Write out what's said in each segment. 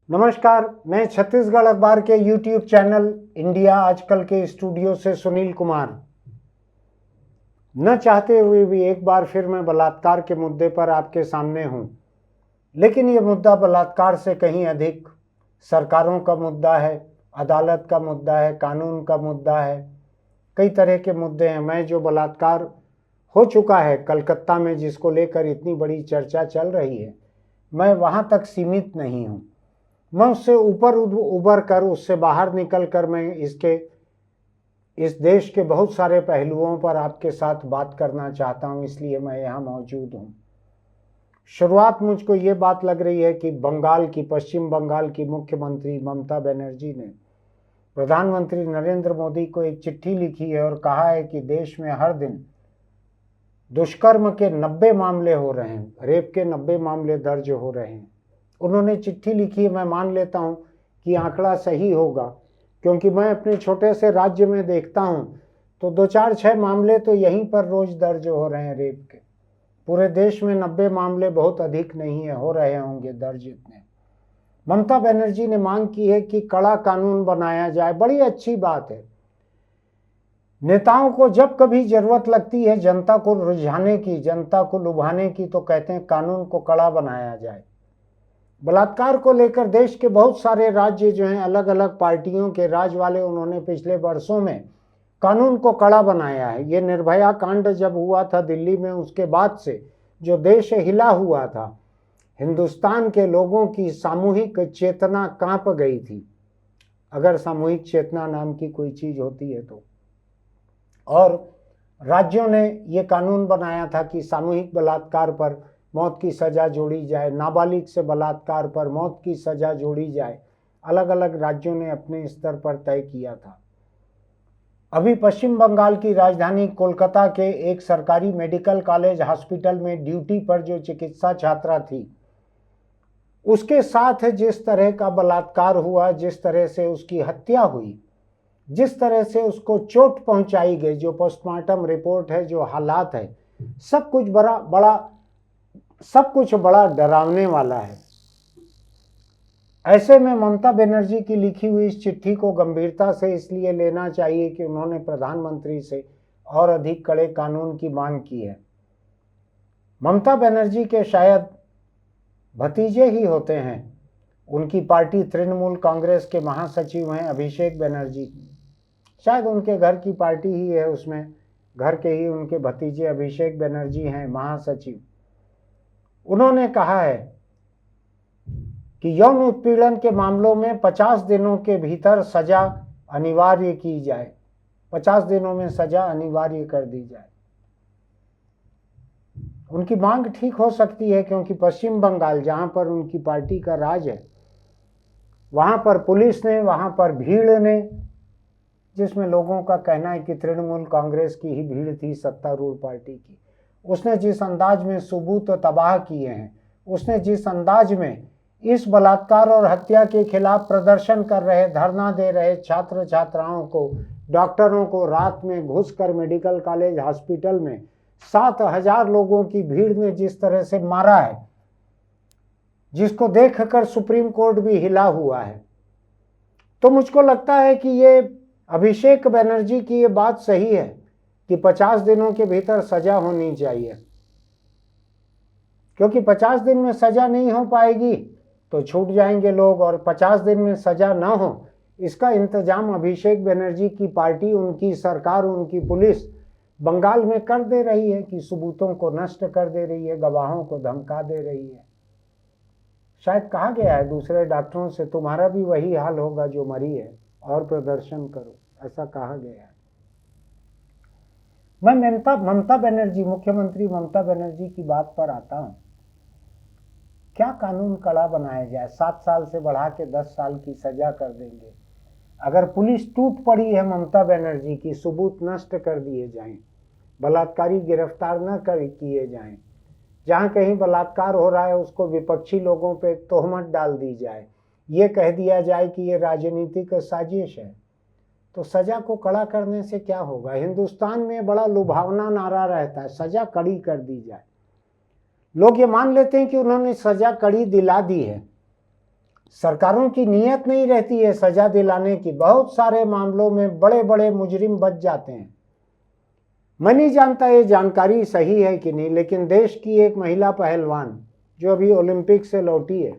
नमस्कार, मैं छत्तीसगढ़ अखबार के यूट्यूब चैनल इंडिया आजकल के स्टूडियो से सुनील कुमार। न चाहते हुए भी एक बार फिर मैं बलात्कार के मुद्दे पर आपके सामने हूं, लेकिन ये मुद्दा बलात्कार से कहीं अधिक सरकारों का मुद्दा है, अदालत का मुद्दा है, कानून का मुद्दा है। कई तरह के मुद्दे हैं। मैं जो बलात्कार हो चुका है कलकत्ता में, जिसको लेकर इतनी बड़ी चर्चा चल रही है, मैं वहां तक सीमित नहीं हूं। मैं उससे ऊपर उबर कर, उससे बाहर निकल कर मैं इस देश के बहुत सारे पहलुओं पर आपके साथ बात करना चाहता हूं, इसलिए मैं यहाँ मौजूद हूं। शुरुआत मुझको ये बात लग रही है कि पश्चिम बंगाल की मुख्यमंत्री ममता बनर्जी ने प्रधानमंत्री नरेंद्र मोदी को एक चिट्ठी लिखी है और कहा है कि देश में हर दिन दुष्कर्म के 90 मामले हो रहे हैं, रेप के 90 मामले दर्ज हो रहे हैं। उन्होंने चिट्ठी लिखी है। मैं मान लेता हूं कि आंकड़ा सही होगा, क्योंकि मैं अपने छोटे से राज्य में देखता हूं तो 2-4-6 मामले तो यहीं पर रोज दर्ज हो रहे हैं रेप के। पूरे देश में 90 मामले बहुत अधिक नहीं है, हो रहे होंगे दर्ज इतने। ममता बनर्जी ने मांग की है कि कड़ा कानून बनाया जाए। बड़ी अच्छी बात है। नेताओं को जब कभी जरूरत लगती है जनता को रुझाने की, जनता को लुभाने की, तो कहते हैं कानून को कड़ा बनाया जाए। बलात्कार को लेकर देश के बहुत सारे राज्य जो हैं, अलग अलग पार्टियों के राज वाले, उन्होंने पिछले वर्षों में कानून को कड़ा बनाया है। ये निर्भया कांड जब हुआ था दिल्ली में, उसके बाद से जो देश हिला हुआ था, हिंदुस्तान के लोगों की सामूहिक चेतना कांप गई थी, अगर सामूहिक चेतना नाम की कोई चीज होती है तो। और राज्यों ने ये कानून बनाया था कि सामूहिक बलात्कार पर मौत की सजा जोड़ी जाए, नाबालिग से बलात्कार पर मौत की सजा जोड़ी जाए। अलग अलग राज्यों ने अपने स्तर पर तय किया था। अभी पश्चिम बंगाल की राजधानी कोलकाता के एक सरकारी मेडिकल कॉलेज हॉस्पिटल में ड्यूटी पर जो चिकित्सा छात्रा थी, उसके साथ जिस तरह का बलात्कार हुआ, जिस तरह से उसकी हत्या हुई, जिस तरह से उसको चोट पहुंचाई गई, जो पोस्टमार्टम रिपोर्ट है, जो हालात है, सब कुछ बड़ा डरावने वाला है। ऐसे में ममता बनर्जी की लिखी हुई इस चिट्ठी को गंभीरता से इसलिए लेना चाहिए कि उन्होंने प्रधानमंत्री से और अधिक कड़े कानून की मांग की है। ममता बनर्जी के शायद भतीजे ही होते हैं। उनकी पार्टी तृणमूल कांग्रेस के महासचिव हैं अभिषेक बनर्जी, शायद उनके घर की पार्टी ही है, उसमें घर के ही उनके भतीजे अभिषेक बनर्जी हैं महासचिव। उन्होंने कहा है कि यौन उत्पीड़न के मामलों में 50 दिनों के भीतर सजा अनिवार्य की जाए, 50 दिनों में सजा अनिवार्य कर दी जाए। उनकी मांग ठीक हो सकती है, क्योंकि पश्चिम बंगाल, जहां पर उनकी पार्टी का राज है, वहां पर पुलिस ने, वहां पर भीड़ ने, जिसमें लोगों का कहना है कि तृणमूल कांग्रेस की ही भीड़ थी, सत्तारूढ़ पार्टी की, उसने जिस अंदाज में सबूत तबाह किए हैं, उसने जिस अंदाज में इस बलात्कार और हत्या के खिलाफ प्रदर्शन कर रहे, धरना दे रहे छात्र छात्राओं को, डॉक्टरों को रात में घुसकर मेडिकल कॉलेज हॉस्पिटल में 7,000 लोगों की भीड़ ने जिस तरह से मारा है, जिसको देखकर सुप्रीम कोर्ट भी हिला हुआ है, तो मुझको लगता है कि ये अभिषेक बनर्जी की ये बात सही है कि 50 दिनों के भीतर सजा होनी चाहिए। क्योंकि 50 दिन में सजा नहीं हो पाएगी तो छूट जाएंगे लोग, और 50 दिन में सजा ना हो, इसका इंतजाम अभिषेक बनर्जी की पार्टी, उनकी सरकार, उनकी पुलिस बंगाल में कर दे रही है कि सबूतों को नष्ट कर दे रही है, गवाहों को धमका दे रही है। शायद कहा गया है दूसरे डॉक्टरों से, तुम्हारा भी वही हाल होगा जो मरी है, और प्रदर्शन करो, ऐसा कहा गया है। मैं ममता बनर्जी, मुख्यमंत्री ममता बनर्जी की बात पर आता हूं। क्या कानून कड़ा बनाया जाए? 7 साल से बढ़ा के 10 साल की सजा कर देंगे। अगर पुलिस टूट पड़ी है ममता बनर्जी की, सबूत नष्ट कर दिए जाएं, बलात्कारी गिरफ्तार न किए जाएं, जहां कहीं बलात्कार हो रहा है उसको विपक्षी लोगों पे तोहमत डाल दी जाए, ये कह दिया जाए कि ये राजनीतिक साजिश है, तो सजा को कड़ा करने से क्या होगा? हिंदुस्तान में बड़ा लुभावना नारा रहता है, सजा कड़ी कर दी जाए। लोग ये मान लेते हैं कि उन्होंने सजा कड़ी दिला दी है, सरकारों की नीयत नहीं रहती है सजा दिलाने की। बहुत सारे मामलों में बड़े बड़े मुजरिम बच जाते हैं। मैं नहीं जानता ये जानकारी सही है कि नहीं, लेकिन देश की एक महिला पहलवान जो अभी ओलंपिक से लौटी है,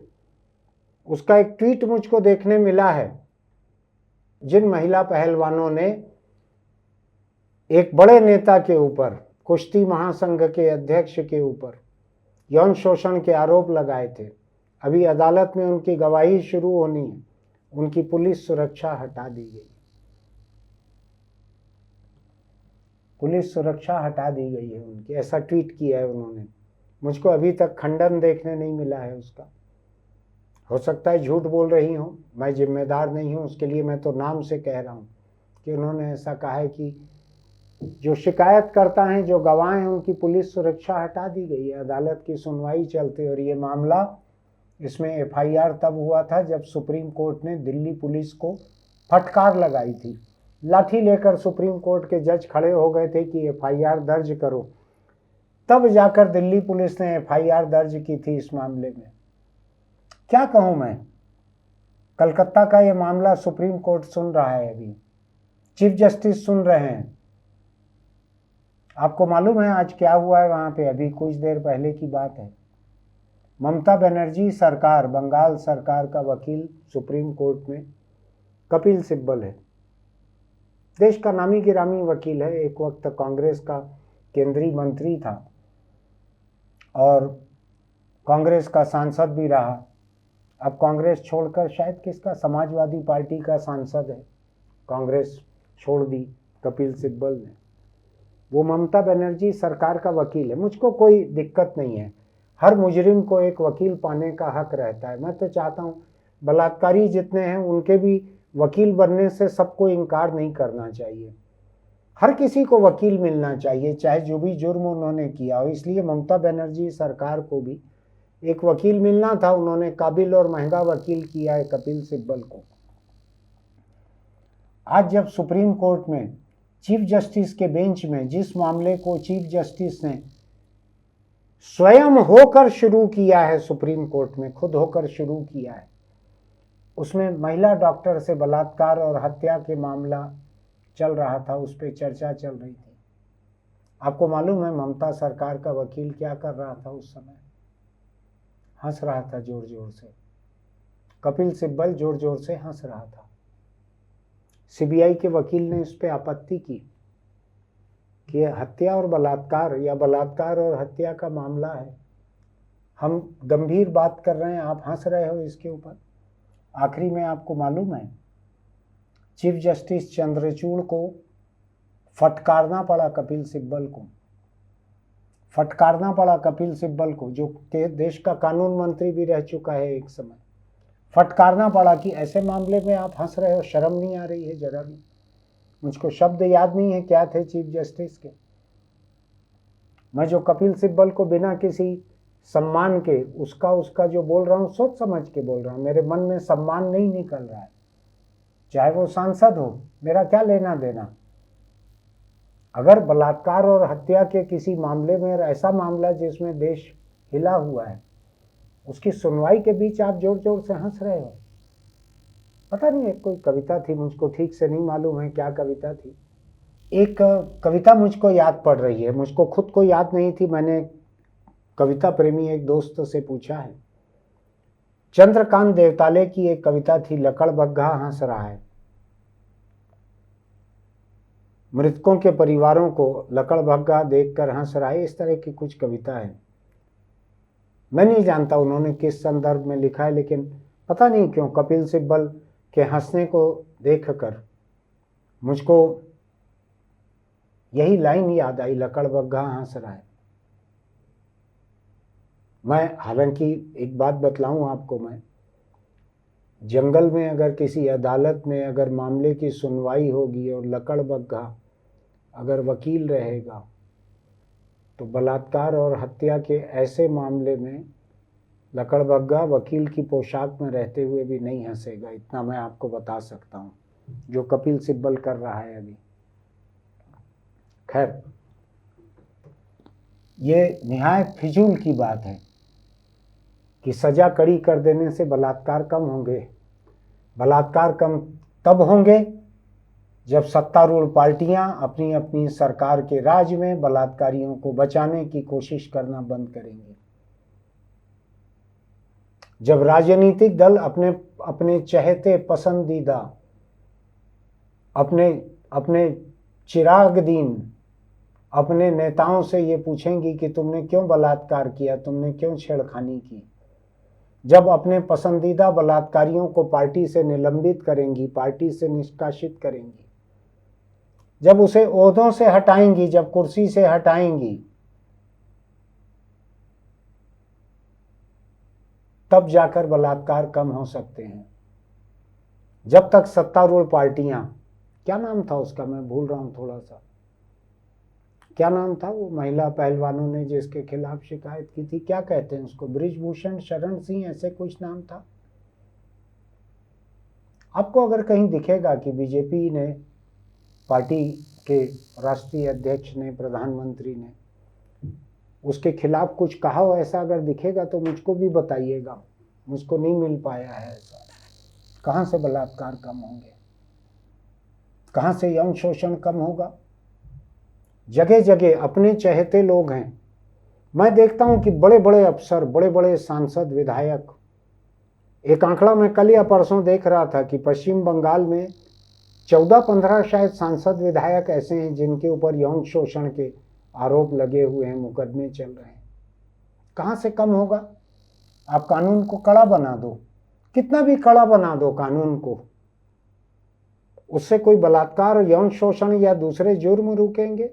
उसका एक ट्वीट मुझको देखने मिला है। जिन महिला पहलवानों ने एक बड़े नेता के ऊपर, कुश्ती महासंघ के अध्यक्ष के ऊपर यौन शोषण के आरोप लगाए थे, अभी अदालत में उनकी गवाही शुरू होनी है, उनकी पुलिस सुरक्षा हटा दी गई। पुलिस सुरक्षा हटा दी गई है उनकी, ऐसा ट्वीट किया है उन्होंने। मुझको अभी तक खंडन देखने नहीं मिला है उसका। हो सकता है झूठ बोल रही हूँ, मैं जिम्मेदार नहीं हूँ उसके लिए, मैं तो नाम से कह रहा हूँ कि उन्होंने ऐसा कहा है कि जो शिकायत करता है, जो गवाह हैं, उनकी पुलिस सुरक्षा हटा दी गई है। अदालत की सुनवाई चलती। और ये मामला, इसमें एफआईआर तब हुआ था जब सुप्रीम कोर्ट ने दिल्ली पुलिस को फटकार लगाई थी। लाठी लेकर सुप्रीम कोर्ट के जज खड़े हो गए थे कि एफआईआर दर्ज करो, तब जाकर दिल्ली पुलिस ने एफआईआर दर्ज की थी इस मामले में। क्या कहूं मैं, कलकत्ता का ये मामला सुप्रीम कोर्ट सुन रहा है, अभी चीफ जस्टिस सुन रहे हैं। आपको मालूम है आज क्या हुआ है वहां पे? अभी कुछ देर पहले की बात है। ममता बनर्जी सरकार, बंगाल सरकार का वकील सुप्रीम कोर्ट में कपिल सिब्बल है। देश का नामी गिरामी वकील है, एक वक्त कांग्रेस का केंद्रीय मंत्री था और कांग्रेस का सांसद भी रहा। अब कांग्रेस छोड़कर शायद किसका, समाजवादी पार्टी का सांसद है। कांग्रेस छोड़ दी कपिल सिब्बल ने। वो ममता बनर्जी सरकार का वकील है। मुझको कोई दिक्कत नहीं है, हर मुजरिम को एक वकील पाने का हक रहता है। मैं तो चाहता हूँ बलात्कारी जितने हैं उनके भी वकील बनने से सबको इनकार नहीं करना चाहिए। हर किसी को वकील मिलना चाहिए, चाहे जो भी जुर्म उन्होंने किया हो। इसलिए ममता बनर्जी सरकार को भी एक वकील मिलना था। उन्होंने काबिल और महंगा वकील किया है कपिल सिब्बल को। आज जब सुप्रीम कोर्ट में चीफ जस्टिस के बेंच में जिस मामले को चीफ जस्टिस ने स्वयं होकर शुरू किया है, सुप्रीम कोर्ट में खुद होकर शुरू किया है, उसमें महिला डॉक्टर से बलात्कार और हत्या के मामला चल रहा था, उस पर चर्चा चल रही थी। आपको मालूम है ममता सरकार का वकील क्या कर रहा था उस समय? हंस रहा था जोर जोर से। कपिल सिब्बल जोर जोर से हंस रहा था। सीबीआई के वकील ने इस पर आपत्ति की कि हत्या और बलात्कार या बलात्कार और हत्या का मामला है, हम गंभीर बात कर रहे हैं, आप हंस रहे हो इसके ऊपर। आखिरी में आपको मालूम है चीफ जस्टिस चंद्रचूड़ को फटकारना पड़ा, कपिल सिब्बल को फटकारना पड़ा, कपिल सिब्बल को जो देश का कानून मंत्री भी रह चुका है एक समय। फटकारना पड़ा कि ऐसे मामले में आप हंस रहे हो, शर्म नहीं आ रही है जरा भी? मुझको शब्द याद नहीं है क्या थे चीफ जस्टिस के। मैं जो कपिल सिब्बल को बिना किसी सम्मान के उसका जो बोल रहा हूँ, सोच समझ के बोल रहा हूँ, मेरे मन में सम्मान नहीं निकल रहा है। चाहे वो सांसद हो, मेरा क्या लेना देना। अगर बलात्कार और हत्या के किसी मामले में, ऐसा मामला जिसमें देश हिला हुआ है, उसकी सुनवाई के बीच आप जोर जोर से हंस रहे हो। पता नहीं, एक कोई कविता थी, मुझको ठीक से नहीं मालूम है क्या कविता थी। एक कविता मुझको याद पड़ रही है, मुझको खुद को याद नहीं थी। मैंने कविता प्रेमी एक दोस्त से पूछा है। चंद्रकांत देवताले की एक कविता थी, लकड़ बग्घा हंस रहा है। मृतकों के परिवारों को लकड़ बग्घा देखकर हंस रहा है, इस तरह की कुछ कविता है। मैं नहीं जानता उन्होंने किस संदर्भ में लिखा है, लेकिन पता नहीं क्यों कपिल सिब्बल के हंसने को देखकर मुझको यही लाइन याद आई, लकड़ बग्घा हंस रहा है। मैं हालांकि एक बात बतलाऊं आपको, मैं जंगल में अगर किसी अदालत में अगर मामले की सुनवाई होगी और लकड़ बग्घा अगर वकील रहेगा, तो बलात्कार और हत्या के ऐसे मामले में लकड़ बग्घा वकील की पोशाक में रहते हुए भी नहीं हंसेगा। इतना मैं आपको बता सकता हूँ, जो कपिल सिब्बल कर रहा है अभी। खैर, ये निहायत फिजूल की बात है। कि सजा कड़ी कर देने से बलात्कार कम होंगे। बलात्कार कम तब होंगे जब सत्तारूढ़ पार्टियां अपनी अपनी सरकार के राज में बलात्कारियों को बचाने की कोशिश करना बंद करेंगी। जब राजनीतिक दल अपने अपने चहेते पसंदीदा, अपने चिरागदीन अपने नेताओं से ये पूछेंगी कि तुमने क्यों बलात्कार किया, तुमने क्यों छेड़खानी की। जब अपने पसंदीदा बलात्कारियों को पार्टी से निलंबित करेंगी, पार्टी से निष्कासित करेंगी, जब उसे ओहदों से हटाएंगी, जब कुर्सी से हटाएंगी, तब जाकर बलात्कार कम हो सकते हैं। जब तक सत्तारूढ़ पार्टियां, क्या नाम था उसका, मैं भूल रहा हूं थोड़ा सा, क्या नाम था वो महिला पहलवानों ने जिसके खिलाफ शिकायत की थी, क्या कहते हैं उसको, बृजभूषण शरण सिंह, ऐसे कुछ नाम था। आपको अगर कहीं दिखेगा कि बीजेपी ने, पार्टी के राष्ट्रीय अध्यक्ष ने, प्रधानमंत्री ने उसके खिलाफ कुछ कहा हो, ऐसा अगर दिखेगा तो मुझको भी बताइएगा। मुझको नहीं मिल पाया है ऐसा। कहाँ से बलात्कार कम होंगे, कहाँ से यौन शोषण कम होगा? जगह जगह अपने चहेते लोग हैं। मैं देखता हूं कि बड़े बड़े अफसर, बड़े बड़े सांसद, विधायक, एक आंकड़ा मैं कल या परसों देख रहा था कि पश्चिम बंगाल में 14-15 शायद सांसद विधायक ऐसे हैं जिनके ऊपर यौन शोषण के आरोप लगे हुए हैं, मुकदमे चल रहे हैं। कहाँ से कम होगा? आप कानून को कड़ा बना दो, कितना भी कड़ा बना दो कानून को, उससे कोई बलात्कार, यौन शोषण या दूसरे जुर्म रुकेंगे?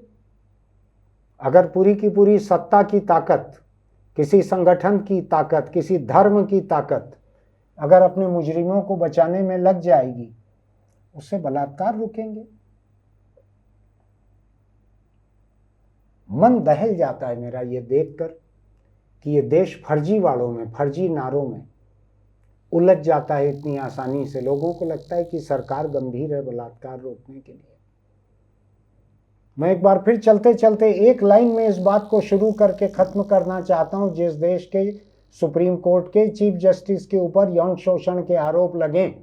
अगर पूरी की पूरी सत्ता की ताकत, किसी संगठन की ताकत, किसी धर्म की ताकत अगर अपने मुजरिमों को बचाने में लग जाएगी, उससे बलात्कार रुकेंगे? मन दहल जाता है मेरा ये देखकर कि ये देश फर्जी वालों में, फर्जी नारों में उलझ जाता है इतनी आसानी से। लोगों को लगता है कि सरकार गंभीर है बलात्कार रोकने के लिए। मैं एक बार फिर चलते चलते एक लाइन में इस बात को शुरू करके खत्म करना चाहता हूं। जिस देश के सुप्रीम कोर्ट के चीफ जस्टिस के ऊपर यौन शोषण के आरोप लगे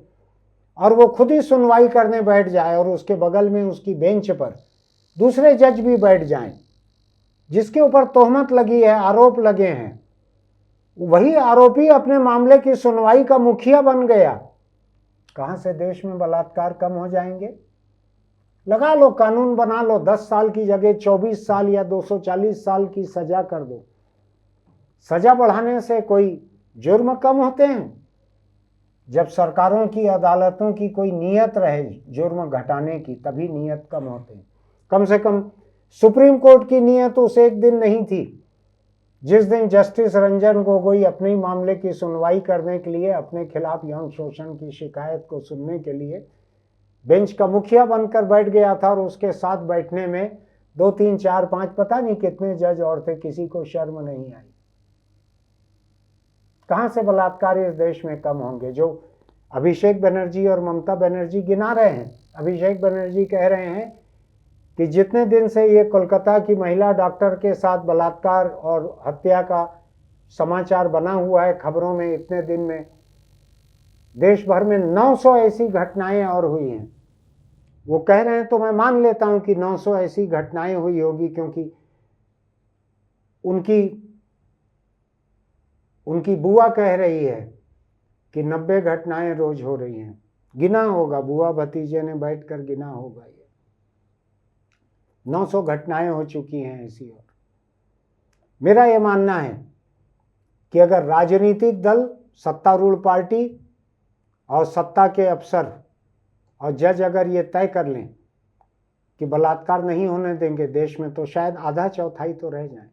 और वो खुद ही सुनवाई करने बैठ जाए और उसके बगल में उसकी बेंच पर दूसरे जज भी बैठ जाएं, जिसके ऊपर तोहमत लगी है, आरोप लगे हैं, वही आरोपी अपने मामले की सुनवाई का मुखिया बन गया। कहां से देश में बलात्कार कम हो जाएंगे? लगा लो, कानून बना लो, 10 साल की जगह 24 साल या 240 साल की सजा कर दो। सजा बढ़ाने से कोई जुर्म कम होते हैं? जब सरकारों की, अदालतों की कोई नीयत रहे जुर्म घटाने की, तभी नीयत कम होते हैं। कम से कम सुप्रीम कोर्ट की नीयत उस एक दिन नहीं थी जिस दिन जस्टिस रंजन गोगोई अपने मामले की सुनवाई करने के लिए, अपने खिलाफ यौन शोषण की शिकायत को सुनने के लिए बेंच का मुखिया बनकर बैठ गया था और उसके साथ बैठने में 2, 3, 4, 5 पता नहीं कितने जज और थे, किसी को शर्म नहीं आई। कहां से बलात्कार इस देश में कम होंगे? जो अभिषेक बनर्जी और ममता बनर्जी गिना रहे हैं। अभिषेक बनर्जी कह रहे हैं कि जितने दिन से ये कोलकाता की महिला डॉक्टर के साथ बलात्कार और हत्या का समाचार बना हुआ है खबरों में, इतने दिन में देश भर में 900 ऐसी घटनाएं और हुई हैं। वो कह रहे हैं तो मैं मान लेता हूं कि 900 ऐसी घटनाएं हुई होगी, क्योंकि उनकी बुआ कह रही है कि 90 घटनाएं रोज हो रही हैं। गिना होगा, बुआ भतीजे ने बैठकर गिना होगा, ये 900 घटनाएं हो चुकी हैं ऐसी। और मेरा ये मानना है कि अगर राजनीतिक दल, सत्तारूढ़ पार्टी और सत्ता के अफसर और जज अगर ये तय कर लें कि बलात्कार नहीं होने देंगे देश में, तो शायद आधा चौथाई तो रह जाए,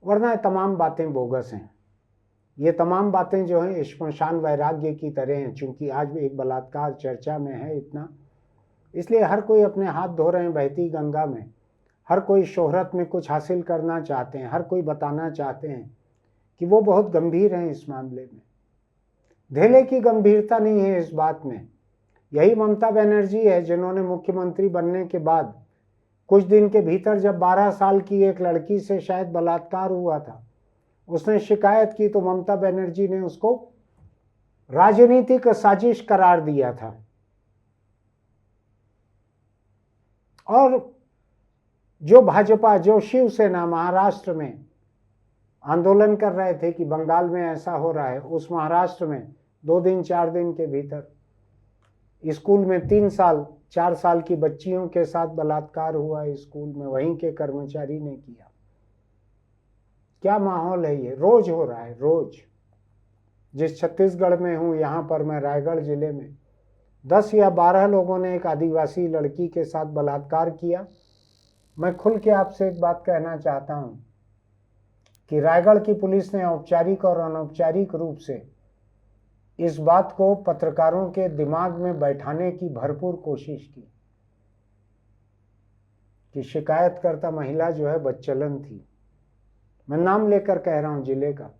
वरना तमाम बातें बोगस हैं। ये तमाम बातें जो हैं श्मशान वैराग्य की तरह हैं। चूंकि आज एक बलात्कार चर्चा में है इतना, इसलिए हर कोई अपने हाथ धो रहे हैं बहती गंगा में। हर कोई शोहरत में कुछ हासिल करना चाहते हैं, हर कोई बताना चाहते हैं कि वो बहुत गंभीर हैं इस मामले में। धेले की गंभीरता नहीं है इस बात में। यही ममता बनर्जी है जिन्होंने मुख्यमंत्री बनने के बाद कुछ दिन के भीतर, जब 12 साल की एक लड़की से शायद बलात्कार हुआ था, उसने शिकायत की तो ममता बनर्जी ने उसको राजनीतिक साजिश करार दिया था। और जो भाजपा, जो शिवसेना महाराष्ट्र में आंदोलन कर रहे थे कि बंगाल में ऐसा हो रहा है, उस महाराष्ट्र में 2 दिन 4 दिन के भीतर स्कूल में 3 साल 4 साल की बच्चियों के साथ बलात्कार हुआ। स्कूल में वहीं के कर्मचारी ने किया। क्या माहौल है ये? रोज हो रहा है, रोज। जिस छत्तीसगढ़ में हूं, यहां पर मैं रायगढ़ जिले में 10 या 12 लोगों ने एक आदिवासी लड़की के साथ बलात्कार किया। मैं खुल के आपसे एक बात कहना चाहता हूं कि रायगढ़ की पुलिस ने औपचारिक और अनौपचारिक रूप से इस बात को पत्रकारों के दिमाग में बैठाने की भरपूर कोशिश की कि शिकायतकर्ता महिला जो है बदचलन थी। मैं नाम लेकर कह रहा हूं जिले का,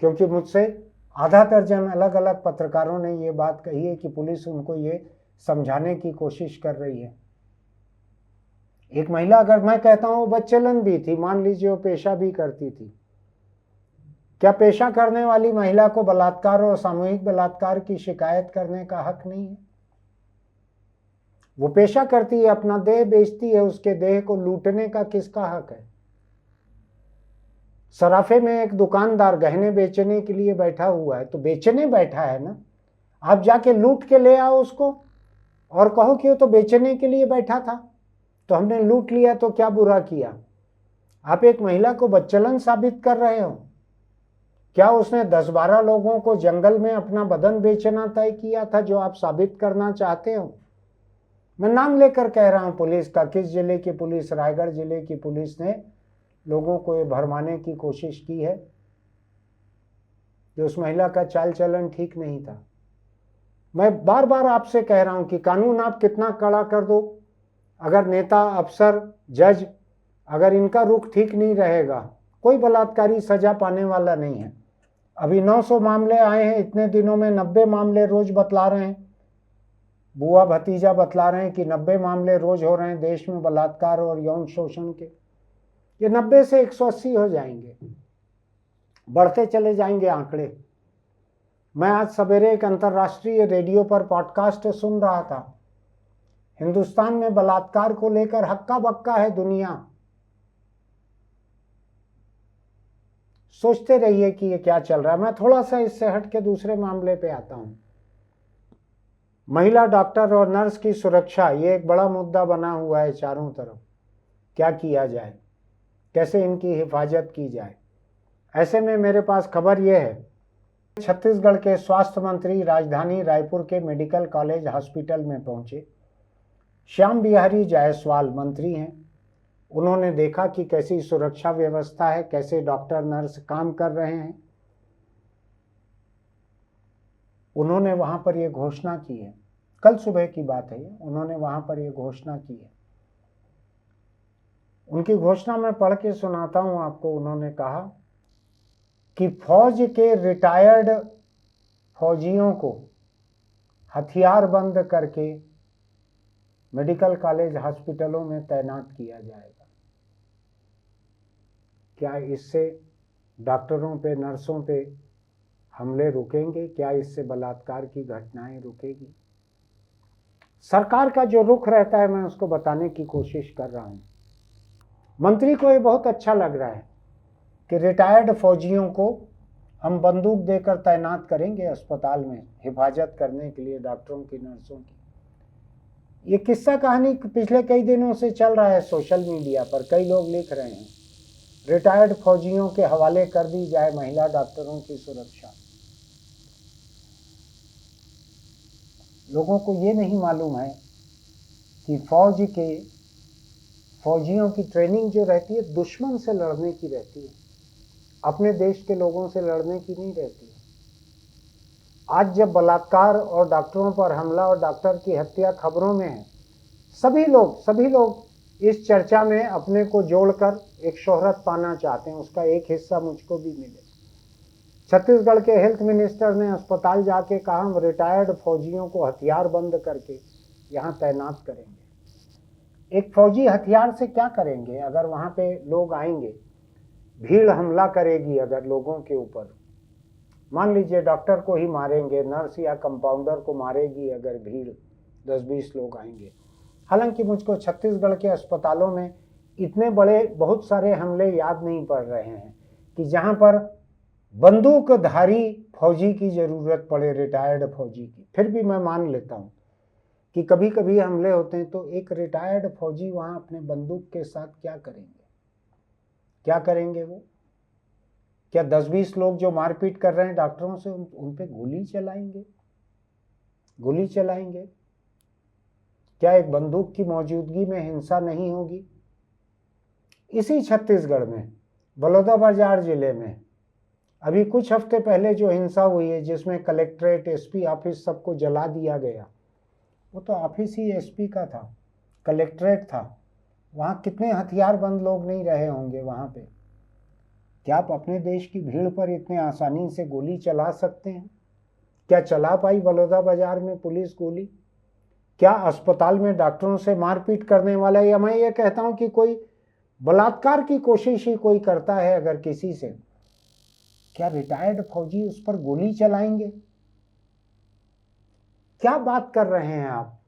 क्योंकि मुझसे आधा दर्जन अलग अलग पत्रकारों ने ये बात कही है कि पुलिस उनको ये समझाने की कोशिश कर रही है। एक महिला, अगर मैं कहता हूं बदचलन भी थी, मान लीजिए वो पेशा भी करती थी, क्या पेशा करने वाली महिला को बलात्कार और सामूहिक बलात्कार की शिकायत करने का हक नहीं है? वो पेशा करती है, अपना देह बेचती है, उसके देह को लूटने का किसका हक है? सराफे में एक दुकानदार गहने बेचने के लिए बैठा हुआ है, तो बेचने बैठा है ना, आप जाके लूट के ले आओ उसको और कहो कि वो तो बेचने के लिए बैठा था, तो हमने लूट लिया तो क्या बुरा किया? आप एक महिला को बदचलन साबित कर रहे हो। क्या उसने 10-12 लोगों को जंगल में अपना बदन बेचना तय किया था, जो आप साबित करना चाहते हो? मैं नाम लेकर कह रहा हूं पुलिस का, किस जिले की पुलिस, रायगढ़ जिले की पुलिस ने लोगों को ये भरमाने की कोशिश की है कि उस महिला का चाल चलन ठीक नहीं था। मैं बार बार आपसे कह रहा हूं कि कानून आप कितना कड़ा कर दो, अगर नेता, अफसर, जज, अगर इनका रुख ठीक नहीं रहेगा, कोई बलात्कारी सजा पाने वाला नहीं है। अभी 900 मामले आए हैं इतने दिनों में, 90 मामले रोज बतला रहे हैं, बुआ भतीजा बतला रहे हैं कि 90 मामले रोज हो रहे हैं देश में बलात्कार और यौन शोषण के। ये 90 से 180 हो जाएंगे, बढ़ते चले जाएंगे आंकड़े। मैं आज सवेरे एक अंतर्राष्ट्रीय रेडियो पर पॉडकास्ट सुन रहा था। हिंदुस्तान में बलात्कार को लेकर हक्का बक्का है दुनिया। सोचते रहिए कि ये क्या चल रहा है। मैं थोड़ा सा इससे हट के दूसरे मामले पे आता हूं। महिला डॉक्टर और नर्स की सुरक्षा, ये एक बड़ा मुद्दा बना हुआ है चारों तरफ। क्या किया जाए, कैसे इनकी हिफाजत की जाए? ऐसे में मेरे पास खबर यह है, छत्तीसगढ़ के स्वास्थ्य मंत्री राजधानी रायपुर के मेडिकल कॉलेज हॉस्पिटल में पहुंचे। श्याम बिहारी जायसवाल मंत्री हैं। उन्होंने देखा कि कैसी सुरक्षा व्यवस्था है, कैसे डॉक्टर नर्स काम कर रहे हैं। उन्होंने वहां पर यह घोषणा की है, कल सुबह की बात है, उन्होंने वहां पर यह घोषणा की है। उनकी घोषणा मैं पढ़ के सुनाता हूं आपको। उन्होंने कहा कि फौज के रिटायर्ड फौजियों को हथियार बंद करके मेडिकल कॉलेज हॉस्पिटलों में तैनात किया जाएगा। क्या इससे डॉक्टरों पे, नर्सों पे हमले रुकेंगे? क्या इससे बलात्कार की घटनाएं रुकेगी? सरकार का जो रुख रहता है, मैं उसको बताने की कोशिश कर रहा हूं। मंत्री को ये बहुत अच्छा लग रहा है कि रिटायर्ड फौजियों को हम बंदूक देकर तैनात करेंगे अस्पताल में हिफाजत करने के लिए, डॉक्टरों की, नर्सों की। ये किस्सा कहानी पिछले कई दिनों से चल रहा है सोशल मीडिया पर। कई लोग लिख रहे हैं रिटायर्ड फौजियों के हवाले कर दी जाए महिला डॉक्टरों की सुरक्षा। लोगों को ये नहीं मालूम है कि फौजियों की ट्रेनिंग जो रहती है दुश्मन से लड़ने की रहती है, अपने देश के लोगों से लड़ने की नहीं रहती है। आज जब बलात्कार और डॉक्टरों पर हमला और डॉक्टर की हत्या खबरों में है, सभी लोग इस चर्चा में अपने को जोड़कर एक शोहरत पाना चाहते हैं, उसका एक हिस्सा मुझको भी मिले। छत्तीसगढ़ के हेल्थ मिनिस्टर ने अस्पताल जाके कहा हम रिटायर्ड फौजियों को हथियार बंद करके यहाँ तैनात करेंगे। एक फौजी हथियार से क्या करेंगे? अगर वहाँ पे लोग आएंगे भीड़ हमला करेगी अगर लोगों के ऊपर, मान लीजिए डॉक्टर को ही मारेंगे, नर्स या कंपाउंडर को मारेगी अगर भीड़ 10-20 लोग आएंगे। हालांकि मुझको छत्तीसगढ़ के अस्पतालों में इतने बड़े बहुत सारे हमले याद नहीं पड़ रहे हैं कि जहां पर बंदूकधारी फौजी की जरूरत पड़े, रिटायर्ड फौजी की। फिर भी मैं मान लेता हूं कि कभी कभी हमले होते हैं तो एक रिटायर्ड फौजी वहां अपने बंदूक के साथ क्या करेंगे, क्या करेंगे वो? क्या 10-20 लोग जो मारपीट कर रहे हैं डॉक्टरों से उन पे गोली चलाएंगे? गोली चलाएंगे? क्या एक बंदूक की मौजूदगी में हिंसा नहीं होगी? इसी छत्तीसगढ़ में बलौदाबाजार जिले में अभी कुछ हफ्ते पहले जो हिंसा हुई है, जिसमें कलेक्ट्रेट, एसपी ऑफिस सबको जला दिया गया, वो तो ऑफिस ही एसपी का था, कलेक्ट्रेट था। वहां कितने हथियारबंद लोग नहीं रहे होंगे वहां पे? क्या आप अपने देश की भीड़ पर इतने आसानी से गोली चला सकते हैं? क्या चला पाई बलौदाबाजार में पुलिस गोली? क्या अस्पताल में डॉक्टरों से मारपीट करने वाला, या मैं ये कहता हूं कि कोई बलात्कार की कोशिश ही कोई करता है अगर किसी से, क्या रिटायर्ड फौजी उस पर गोली चलाएंगे? क्या बात कर रहे हैं आप?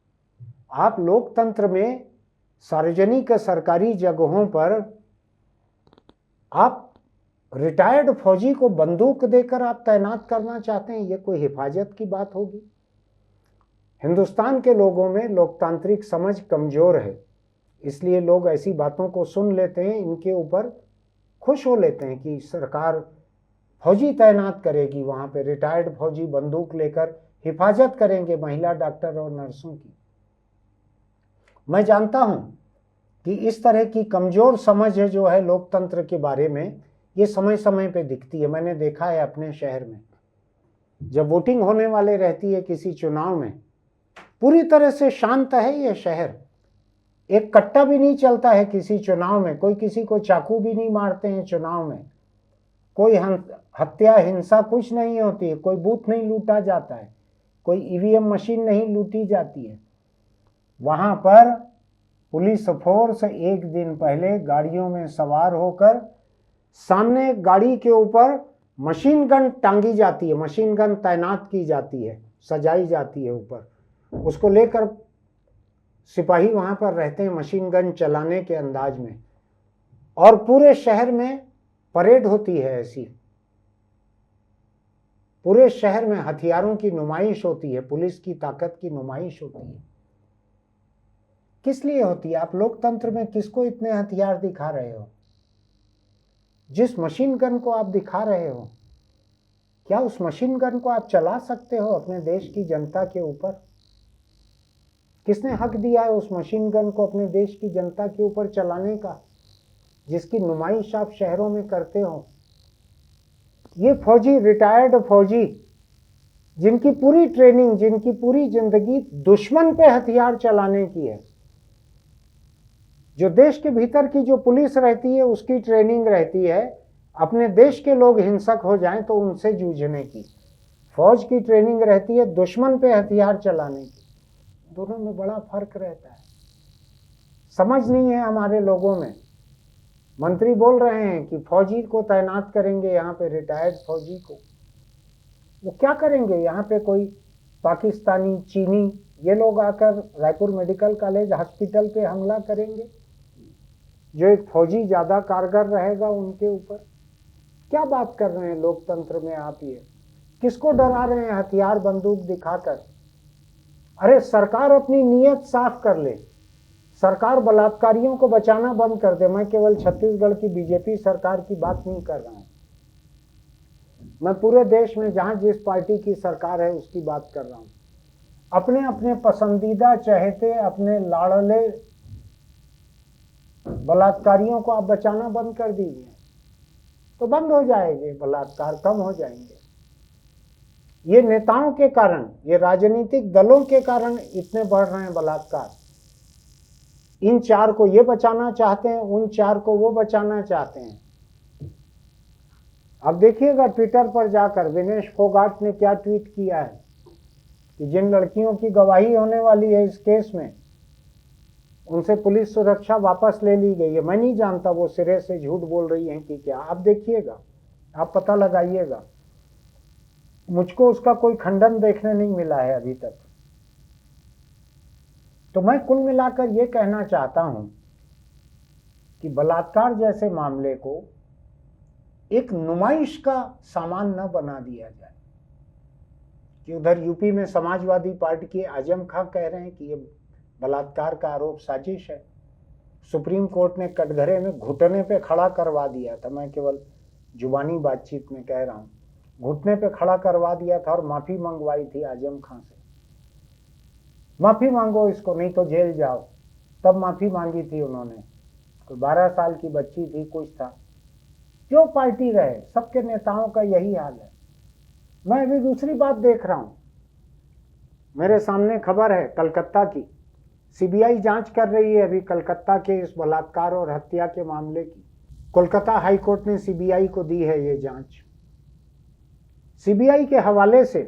आप लोकतंत्र में सार्वजनिक सरकारी जगहों पर आप रिटायर्ड फौजी को बंदूक देकर आप तैनात करना चाहते हैं? ये कोई हिफाजत की बात होगी? हिंदुस्तान के लोगों में लोकतांत्रिक समझ कमजोर है, इसलिए लोग ऐसी बातों को सुन लेते हैं, इनके ऊपर खुश हो लेते हैं कि सरकार फौजी तैनात करेगी, वहां पे रिटायर्ड फौजी बंदूक लेकर हिफाजत करेंगे महिला डॉक्टर और नर्सों की। मैं जानता हूं कि इस तरह की कमजोर समझ है जो है लोकतंत्र के बारे में, ये समय समय पे दिखती है। मैंने देखा है अपने शहर में, जब वोटिंग होने वाले रहती है किसी चुनाव में, पूरी तरह से शांत है ये शहर, एक कट्टा भी नहीं चलता है किसी चुनाव में, कोई किसी को चाकू भी नहीं मारते हैं चुनाव में, कोई हत्या हिंसा कुछ नहीं होती है, कोई बूथ नहीं लूटा जाता है, कोई ईवीएम मशीन नहीं लूटी जाती है। वहां पर पुलिस फोर्स एक दिन पहले गाड़ियों में सवार होकर सामने गाड़ी के ऊपर मशीन गन टांगी जाती है, मशीन गन तैनात की जाती है, सजाई जाती है ऊपर, उसको लेकर सिपाही वहां पर रहते हैं मशीन गन चलाने के अंदाज में, और पूरे शहर में परेड होती है ऐसी, पूरे शहर में हथियारों की नुमाइश होती है, पुलिस की ताकत की नुमाइश होती है। किस लिए होती है? आप लोकतंत्र में किसको इतने हथियार दिखा रहे हो? जिस मशीन गन को आप दिखा रहे हो, क्या उस मशीन गन को आप चला सकते हो अपने देश की जनता के ऊपर? किसने हक दिया है उस मशीन गन को अपने देश की जनता के ऊपर चलाने का, जिसकी नुमाइश आप शहरों में करते हो? ये फौजी, रिटायर्ड फौजी, जिनकी पूरी ट्रेनिंग, जिनकी पूरी जिंदगी दुश्मन पे हथियार चलाने की है, जो देश के भीतर की जो पुलिस रहती है उसकी ट्रेनिंग रहती है अपने देश के लोग हिंसक हो जाएं तो उनसे जूझने की, फौज की ट्रेनिंग रहती है दुश्मन पे हथियार चलाने की। दोनों में बड़ा फर्क रहता है। समझ नहीं है हमारे लोगों में। मंत्री बोल रहे हैं कि फौजी को तैनात करेंगे यहाँ पे, रिटायर्ड फौजी को। वो क्या करेंगे यहाँ पे? कोई पाकिस्तानी, चीनी, ये लोग आकर रायपुर मेडिकल कॉलेज हॉस्पिटल पे हमला करेंगे, जो एक फौजी ज्यादा कारगर रहेगा उनके ऊपर? क्या बात कर रहे हैं लोकतंत्र में आप? ये किसको डरा रहे हैं हथियार बंदूक दिखाकर? अरे सरकार अपनी नीयत साफ कर ले, सरकार बलात्कारियों को बचाना बंद कर दे। मैं केवल छत्तीसगढ़ की बीजेपी सरकार की बात नहीं कर रहा हूं, मैं पूरे देश में जहां जिस पार्टी की सरकार है उसकी बात कर रहा हूं। अपने अपने पसंदीदा चहेते, अपने लाड़ले बलात्कारियों को आप बचाना बंद कर दीजिए, तो बंद हो जाएंगे बलात्कार, कम हो जाएंगे। ये नेताओं के कारण, ये राजनीतिक दलों के कारण इतने बढ़ रहे हैं बलात्कार। इन चार को ये बचाना चाहते हैं, उन चार को वो बचाना चाहते हैं। अब देखिएगा ट्विटर पर जाकर विनेश फोगाट ने क्या ट्वीट किया है कि जिन लड़कियों की गवाही होने वाली है इस केस में, उनसे पुलिस सुरक्षा वापस ले ली गई है। मैं नहीं जानता वो सिरे से झूठ बोल रही हैं कि क्या, आप देखिएगा, आप पता लगाइएगा। मुझको उसका कोई खंडन देखने नहीं मिला है अभी तक। तो मैं कुल मिलाकर ये कहना चाहता हूं कि बलात्कार जैसे मामले को एक नुमाइश का सामान न बना दिया जाए। कि उधर यूपी में समाजवादी पार्टी के आजम खां कह रहे हैं कि ये बलात्कार का आरोप साजिश है। सुप्रीम कोर्ट ने कटघरे में घुटने पे खड़ा करवा दिया था, मैं केवल जुबानी बातचीत में कह रहा हूं, घुटने पे खड़ा करवा दिया था और माफी मंगवाई थी आजम खां से, माफी मांगो इसको नहीं तो जेल जाओ। तब माफी मांगी थी उन्होंने। कोई 12 साल की बच्ची थी, कुछ था। जो पार्टी रहे, सबके नेताओं का यही हाल है। मैं अभी दूसरी बात देख रहा हूं, मेरे सामने खबर है कलकत्ता की। सीबीआई जांच कर रही है अभी कलकत्ता के इस बलात्कार और हत्या के मामले की। कोलकाता हाई कोर्ट ने सीबीआई को दी है ये जांच। सीबीआई के हवाले से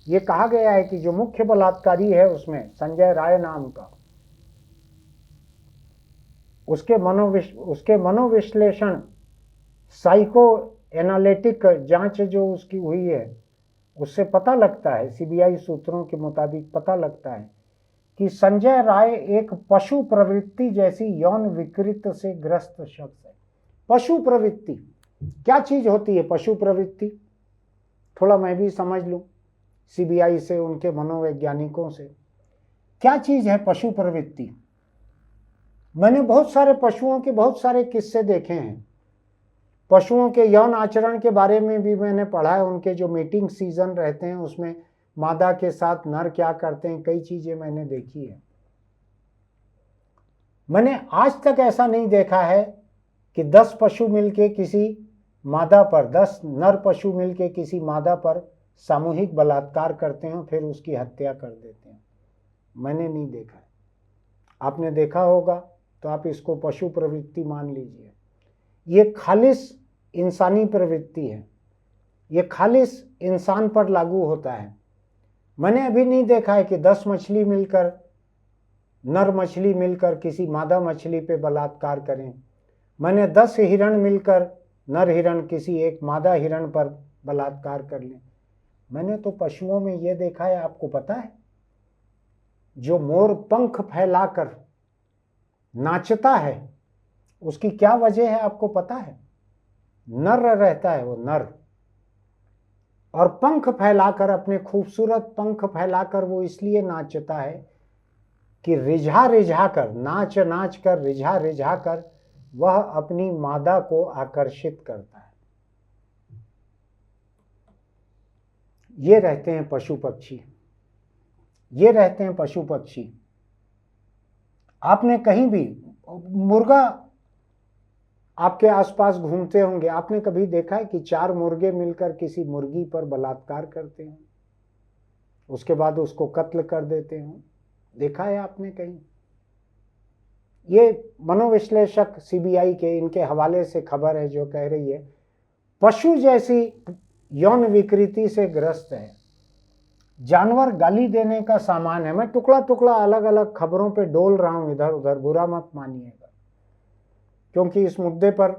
ये कहा गया है कि जो मुख्य बलात्कारी है उसमें संजय राय नाम का, उसके मनोविश्लेषण साइको एनालिटिक जांच जो उसकी हुई है, उससे पता लगता है, सीबीआई सूत्रों के मुताबिक पता लगता है कि संजय राय एक पशु प्रवृत्ति जैसी यौन विकृत से ग्रस्त शख्स है। पशु प्रवृत्ति क्या चीज होती है? पशु प्रवृत्ति थोड़ा मैं भी समझ लूं सीबीआई से, उनके मनोवैज्ञानिकों से, क्या चीज है पशु प्रवृत्ति? मैंने बहुत सारे पशुओं के बहुत सारे किस्से देखे हैं। पशुओं के यौन आचरण के बारे में भी मैंने पढ़ा है। उनके जो मीटिंग सीजन रहते हैं उसमें मादा के साथ नर क्या करते हैं, कई चीजें मैंने देखी है। मैंने आज तक ऐसा नहीं देखा है कि 10 पशु मिलके किसी मादा पर, 10 नर पशु मिलके किसी मादा पर सामूहिक बलात्कार करते हैं फिर उसकी हत्या कर देते हैं। मैंने नहीं देखा है। आपने देखा होगा तो आप इसको पशु प्रवृत्ति मान लीजिए। ये खालिस इंसानी प्रवृत्ति है, ये खालिस इंसान पर लागू होता है। मैंने अभी नहीं देखा है कि 10 मछली मिलकर, नर मछली मिलकर किसी मादा मछली पे बलात्कार करें। मैंने 10 हिरण मिलकर, नर हिरण किसी एक मादा हिरण पर बलात्कार कर लें। मैंने तो पशुओं में यह देखा है, आपको पता है, जो मोर पंख फैलाकर नाचता है उसकी क्या वजह है आपको पता है? नर रहता है वो, नर, और पंख फैलाकर, अपने खूबसूरत पंख फैलाकर वो इसलिए नाचता है कि रिझा रिझा कर, नाच नाच कर, रिझा रिझा कर वह अपनी मादा को आकर्षित करता है। ये रहते हैं पशु पक्षी, ये रहते हैं पशु पक्षी। आपने कहीं भी मुर्गा आपके आसपास घूमते होंगे, आपने कभी देखा है कि 4 मुर्गे मिलकर किसी मुर्गी पर बलात्कार करते हैं, उसके बाद उसको कत्ल कर देते हैं? देखा है आपने कहीं? ये मनोविश्लेषक सीबीआई के, इनके हवाले से खबर है जो कह रही है पशु जैसी यौन विकृति से ग्रस्त है, जानवर गाली देने का सामान है। मैं टुकड़ा टुकड़ा अलग अलग खबरों पे डोल रहा हूं इधर उधर, बुरा मत मानिएगा, क्योंकि इस मुद्दे पर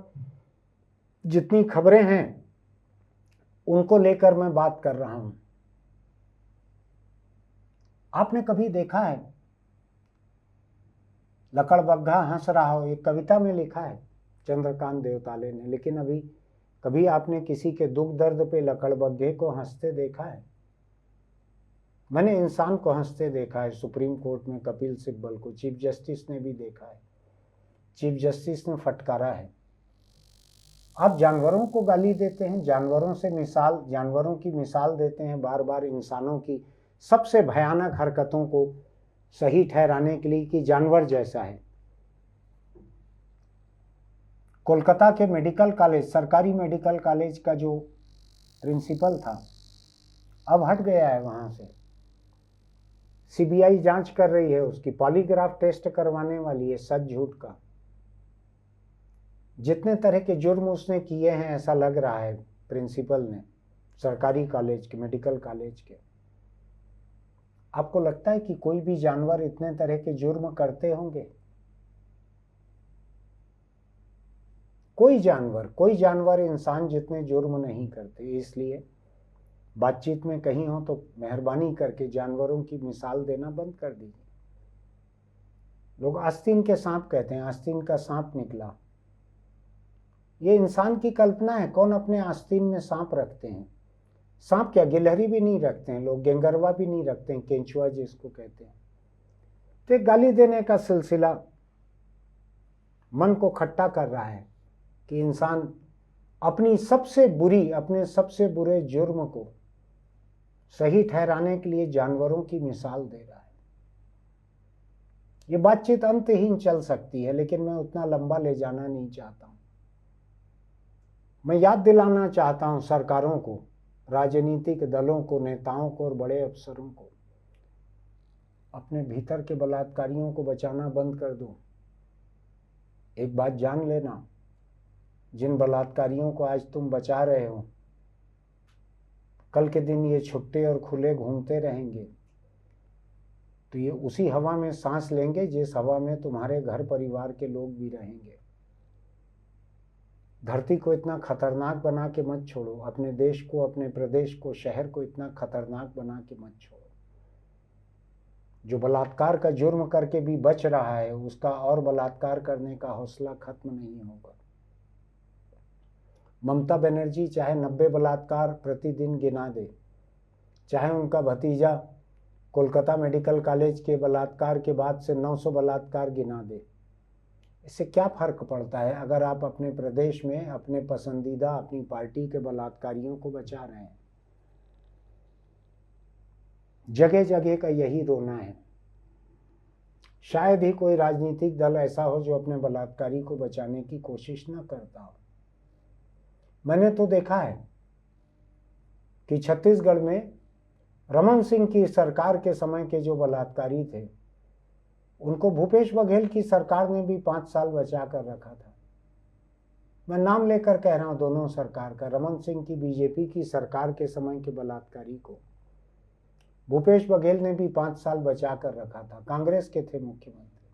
जितनी खबरें हैं उनको लेकर मैं बात कर रहा हूं। आपने कभी देखा है लकड़बग्घा हंस रहा हो? एक कविता में लिखा है चंद्रकांत देवताले ने, लेकिन अभी कभी आपने किसी के दुख दर्द पे लकड़बग्घे को हंसते देखा है? मैंने इंसान को हंसते देखा है। सुप्रीम कोर्ट में कपिल सिब्बल को चीफ जस्टिस ने भी देखा है, चीफ जस्टिस ने फटकारा है। आप जानवरों को गाली देते हैं, जानवरों से मिसाल, जानवरों की मिसाल देते हैं बार बार इंसानों की सबसे भयानक हरकतों को सही ठहराने के लिए कि जानवर जैसा है। कोलकाता के मेडिकल कॉलेज, सरकारी मेडिकल कॉलेज का जो प्रिंसिपल था अब हट गया है वहां से। सीबीआई जांच कर रही है उसकी, पॉलीग्राफ टेस्ट करवाने वाली है सच झूठ का। जितने तरह के जुर्म उसने किए हैं ऐसा लग रहा है प्रिंसिपल ने, सरकारी कॉलेज के, मेडिकल कॉलेज के। आपको लगता है कि कोई भी जानवर इतने तरह के जुर्म करते होंगे? कोई जानवर इंसान जितने जुर्म नहीं करते। इसलिए बातचीत में कहीं हो तो मेहरबानी करके जानवरों की मिसाल देना बंद कर दीजिए। लोग आस्तीन के सांप कहते हैं, आस्तीन का सांप निकला, ये इंसान की कल्पना है। कौन अपने आस्तीन में सांप रखते हैं? सांप क्या, गिलहरी भी नहीं रखते हैं लोग, गेंगरवा भी नहीं रखते हैं, केंचुआ जिसको कहते हैं। तो गाली देने का सिलसिला मन को खट्टा कर रहा है कि इंसान अपने सबसे बुरे जुर्म को सही ठहराने के लिए जानवरों की मिसाल दे रहा है। ये बातचीत अंतहीन चल सकती है, लेकिन मैं उतना लंबा ले जाना नहीं चाहता हूं। मैं याद दिलाना चाहता हूं सरकारों को, राजनीतिक दलों को, नेताओं को और बड़े अफसरों को, अपने भीतर के बलात्कारियों को बचाना बंद कर दो। एक बात जान लेना, जिन बलात्कारियों को आज तुम बचा रहे हो, कल के दिन ये छुट्टे और खुले घूमते रहेंगे तो ये उसी हवा में सांस लेंगे जिस हवा में तुम्हारे घर परिवार के लोग भी रहेंगे। धरती को इतना खतरनाक बना के मत छोड़ो, अपने देश को, अपने प्रदेश को, शहर को इतना खतरनाक बना के मत छोड़ो। जो बलात्कार का जुर्म करके भी बच रहा है, उसका और बलात्कार करने का हौसला खत्म नहीं होगा। ममता बनर्जी चाहे 90 बलात्कार प्रतिदिन गिना दे, चाहे उनका भतीजा कोलकाता मेडिकल कॉलेज के बलात्कार के बाद से 900 बलात्कार गिना दे, इससे क्या फर्क पड़ता है अगर आप अपने प्रदेश में अपने पसंदीदा, अपनी पार्टी के बलात्कारियों को बचा रहे हैं। जगह जगह का यही रोना है। शायद ही कोई राजनीतिक दल ऐसा हो जो अपने बलात्कारी को बचाने की कोशिश न करता हो। मैंने तो देखा है कि छत्तीसगढ़ में रमन सिंह की सरकार के समय के जो बलात्कारी थे, उनको भूपेश बघेल की सरकार ने भी 5 साल बचा कर रखा था। मैं नाम लेकर कह रहा हूं दोनों सरकार का। रमन सिंह की बीजेपी की सरकार के समय के बलात्कारी को भूपेश बघेल ने भी 5 साल बचा कर रखा था, कांग्रेस के थे मुख्यमंत्री।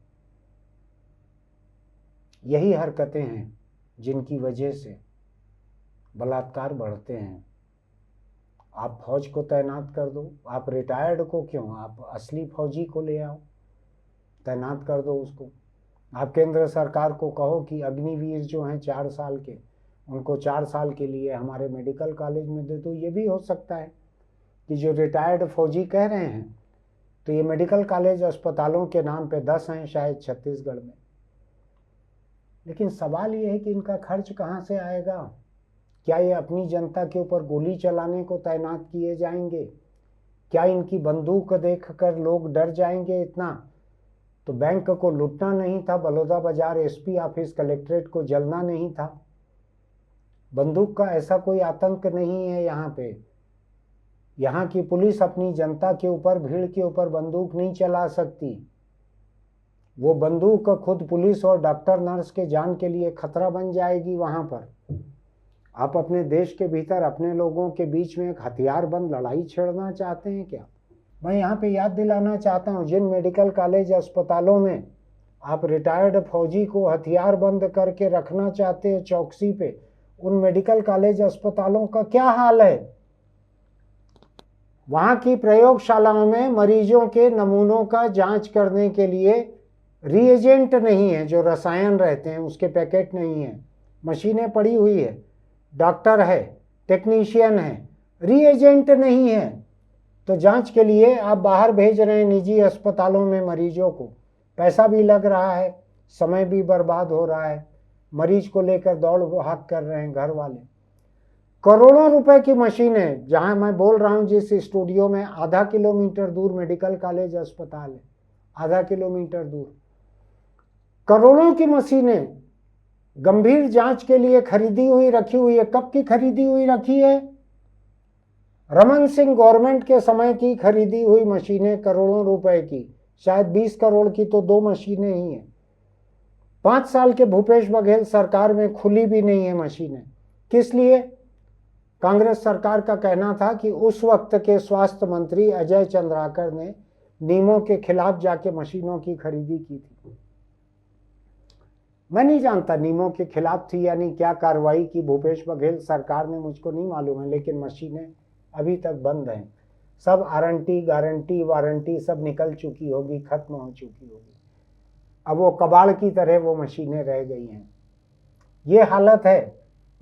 यही हरकतें हैं जिनकी वजह से बलात्कार बढ़ते हैं। आप फौज को तैनात कर दो, आप रिटायर्ड को क्यों, आप असली फौजी को ले आओ, तैनात कर दो उसको। आप केंद्र सरकार को कहो कि अग्निवीर जो हैं 4 साल के, उनको 4 साल के लिए हमारे मेडिकल कॉलेज में दे दो। ये भी हो सकता है कि जो रिटायर्ड फौजी कह रहे हैं, तो ये मेडिकल कॉलेज अस्पतालों के नाम पे 10 हैं शायद छत्तीसगढ़ में। लेकिन सवाल ये है कि इनका खर्च कहाँ से आएगा? क्या ये अपनी जनता के ऊपर गोली चलाने को तैनात किए जाएंगे? क्या इनकी बंदूक देखकर लोग डर जाएंगे इतना? तो बैंक को लूटना नहीं था, बलौदा बाजार एसपी ऑफिस कलेक्ट्रेट को जलना नहीं था। बंदूक का ऐसा कोई आतंक नहीं है यहाँ पे। यहाँ की पुलिस अपनी जनता के ऊपर, भीड़ के ऊपर बंदूक नहीं चला सकती। वो बंदूक खुद पुलिस और डॉक्टर नर्स के जान के लिए खतरा बन जाएगी वहां पर। आप अपने देश के भीतर अपने लोगों के बीच में एक हथियारबंद लड़ाई छेड़ना चाहते हैं क्या? मैं यहाँ पे याद दिलाना चाहता हूँ, जिन मेडिकल कॉलेज अस्पतालों में आप रिटायर्ड फौजी को हथियार बंद करके रखना चाहते हैं चौकसी पे, उन मेडिकल कॉलेज अस्पतालों का क्या हाल है? वहाँ की प्रयोगशालाओं में मरीजों के नमूनों का जांच करने के लिए रिएजेंट नहीं है, जो रसायन रहते हैं उसके पैकेट नहीं है। मशीनें पड़ी हुई है, डॉक्टर है, टेक्नीशियन है, रिएजेंट नहीं है। तो जांच के लिए आप बाहर भेज रहे हैं निजी अस्पतालों में मरीजों को, पैसा भी लग रहा है, समय भी बर्बाद हो रहा है, मरीज को लेकर दौड़ भाग कर रहे हैं घर वाले। करोड़ों रुपए की मशीनें, जहां मैं बोल रहा हूं जिस स्टूडियो में, आधा किलोमीटर दूर मेडिकल कॉलेज अस्पताल है, आधा किलोमीटर दूर। करोड़ों की मशीनें गंभीर जांच के लिए खरीदी हुई रखी हुई है। कब की खरीदी हुई रखी है? रमन सिंह गवर्नमेंट के समय की खरीदी हुई मशीनें, करोड़ों रुपए की, शायद 20 करोड़ की तो 2 मशीनें ही हैं। 5 साल के भूपेश बघेल सरकार में खुली भी नहीं है मशीनें। किस लिए? कांग्रेस सरकार का कहना था कि उस वक्त के स्वास्थ्य मंत्री अजय चंद्राकर ने नियमों के खिलाफ जाके मशीनों की खरीदी की थी। मैं नहीं जानता नियमों के खिलाफ थी यानी क्या कार्रवाई की भूपेश बघेल सरकार ने, मुझको नहीं मालूम है, लेकिन मशीनें अभी तक बंद हैं। सब आरंटी गारंटी वारंटी सब निकल चुकी होगी, खत्म हो चुकी होगी। अब वो कबाड़ की तरह वो मशीनें रह गई हैं। ये हालत है,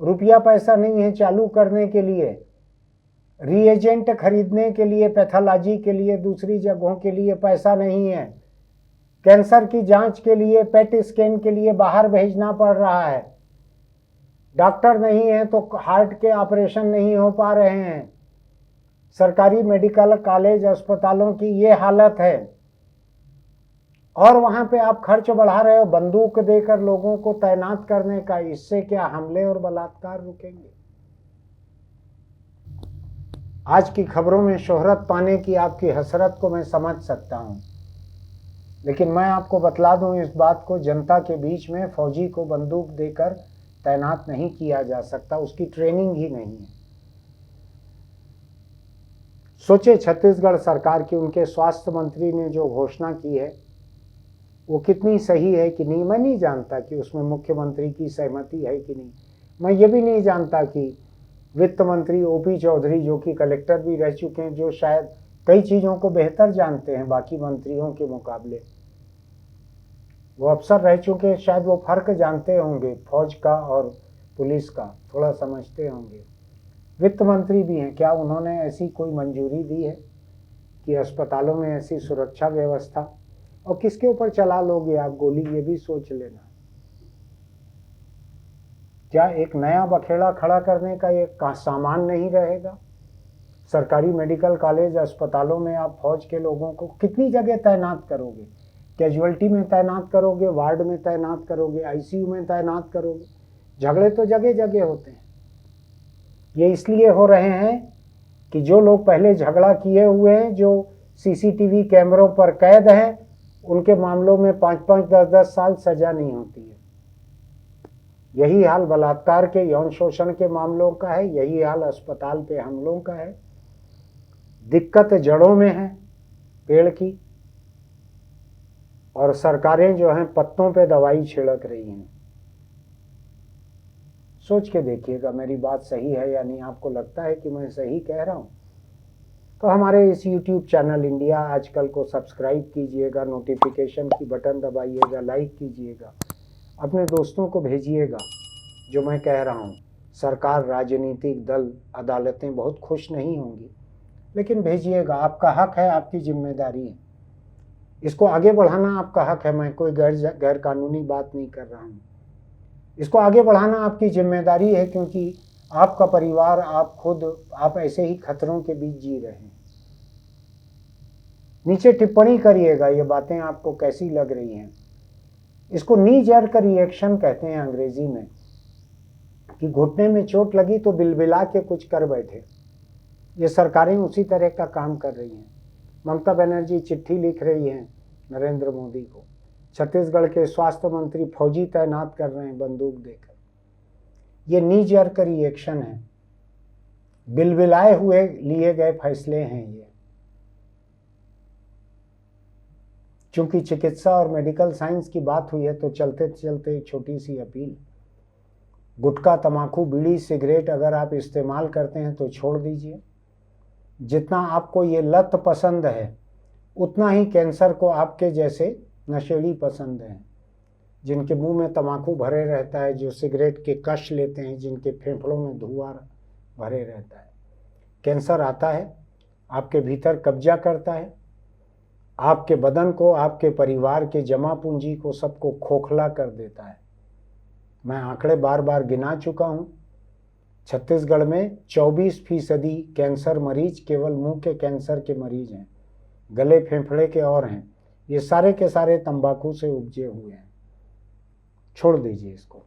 रुपया पैसा नहीं है चालू करने के लिए, रीएजेंट खरीदने के लिए, पैथोलॉजी के लिए, दूसरी जगहों के लिए पैसा नहीं है। कैंसर की जांच के लिए, पेट स्कैन के लिए बाहर भेजना पड़ रहा है। डॉक्टर नहीं है तो हार्ट के ऑपरेशन नहीं हो पा रहे हैं। सरकारी मेडिकल कॉलेज अस्पतालों की ये हालत है, और वहां पे आप खर्च बढ़ा रहे हो बंदूक देकर लोगों को तैनात करने का। इससे क्या हमले और बलात्कार रुकेंगे? आज की खबरों में शोहरत पाने की आपकी हसरत को मैं समझ सकता हूं, लेकिन मैं आपको बतला दूं इस बात को, जनता के बीच में फौजी को बंदूक देकर तैनात नहीं किया जा सकता, उसकी ट्रेनिंग ही नहीं है। सोचे छत्तीसगढ़ सरकार की, उनके स्वास्थ्य मंत्री ने जो घोषणा की है वो कितनी सही है कि नहीं, मैं नहीं जानता कि उसमें मुख्यमंत्री की सहमति है कि नहीं। मैं ये भी नहीं जानता कि वित्त मंत्री ओपी चौधरी, जो कि कलेक्टर भी रह चुके हैं, जो शायद कई चीज़ों को बेहतर जानते हैं बाकी मंत्रियों के मुकाबले, वो अफसर रह चुके हैं, शायद वो फर्क जानते होंगे फौज का और पुलिस का, थोड़ा समझते होंगे। वित्त मंत्री भी हैं, क्या उन्होंने ऐसी कोई मंजूरी दी है कि अस्पतालों में ऐसी सुरक्षा व्यवस्था? और किसके ऊपर चला लोगे आप गोली, ये भी सोच लेना। क्या एक नया बखेड़ा खड़ा करने का एक सामान नहीं रहेगा? सरकारी मेडिकल कॉलेज अस्पतालों में आप फौज के लोगों को कितनी जगह तैनात करोगे? कैजुअल्टी में तैनात करोगे, वार्ड में तैनात करोगे, आईसीयू में तैनात करोगे? झगड़े तो जगह जगह होते हैं। ये इसलिए हो रहे हैं कि जो लोग पहले झगड़ा किए हुए हैं, जो सीसीटीवी कैमरों पर कैद हैं, उनके मामलों में 5-5, 10-10 साल सजा नहीं होती है। यही हाल बलात्कार के, यौन शोषण के मामलों का है, यही हाल अस्पताल पे हमलों का है। दिक्कत जड़ों में है पेड़ की, और सरकारें जो हैं पत्तों पे दवाई छिड़क रही हैं। सोच के देखिएगा मेरी बात सही है या नहीं। आपको लगता है कि मैं सही कह रहा हूँ तो हमारे इस YouTube चैनल इंडिया आजकल को सब्सक्राइब कीजिएगा, नोटिफिकेशन की बटन दबाइएगा, लाइक कीजिएगा, अपने दोस्तों को भेजिएगा। जो मैं कह रहा हूँ, सरकार, राजनीतिक दल, अदालतें बहुत खुश नहीं होंगी, लेकिन भेजिएगा। आपका हक है, आपकी जिम्मेदारी है। इसको आगे बढ़ाना आपका हक है। मैं कोई गैर कानूनी बात नहीं कर रहा हूँ। इसको आगे बढ़ाना आपकी जिम्मेदारी है, क्योंकि आपका परिवार, आप खुद, आप ऐसे ही खतरों के बीच जी रहे हैं। नीचे टिप्पणी करिएगा ये बातें आपको कैसी लग रही हैं। इसको नी जर्क रिएक्शन कहते हैं अंग्रेजी में, कि घुटने में चोट लगी तो बिलबिला के कुछ कर बैठे। ये सरकारें उसी तरह का काम कर रही हैं। ममता बनर्जी चिट्ठी लिख रही हैं नरेंद्र मोदी को, छत्तीसगढ़ के स्वास्थ्य मंत्री फौजी तैनात कर रहे हैं बंदूक देकर। ये नी जर्क रिएक्शन है, बिलबिलाए हुए लिए गए फैसले हैं ये। चूंकि चिकित्सा और मेडिकल साइंस की बात हुई है तो चलते चलते एक छोटी सी अपील, गुटखा, तंबाकू, बीड़ी, सिगरेट अगर आप इस्तेमाल करते हैं तो छोड़ दीजिए। जितना आपको ये लत पसंद है, उतना ही कैंसर को आपके जैसे नशेड़ी पसंद हैं, जिनके मुंह में तंबाकू भरे रहता है, जो सिगरेट के कश लेते हैं, जिनके फेफड़ों में धुआं भरे रहता है। कैंसर आता है, आपके भीतर कब्जा करता है, आपके बदन को, आपके परिवार के जमा पूंजी को, सबको खोखला कर देता है। मैं आंकड़े बार बार गिना चुका हूँ। छत्तीसगढ़ में 24% कैंसर मरीज केवल मुंह के कैंसर के मरीज हैं, गले फेफड़े के और हैं। ये सारे के सारे तंबाकू से उपजे हुए हैं। छोड़ दीजिए इसको।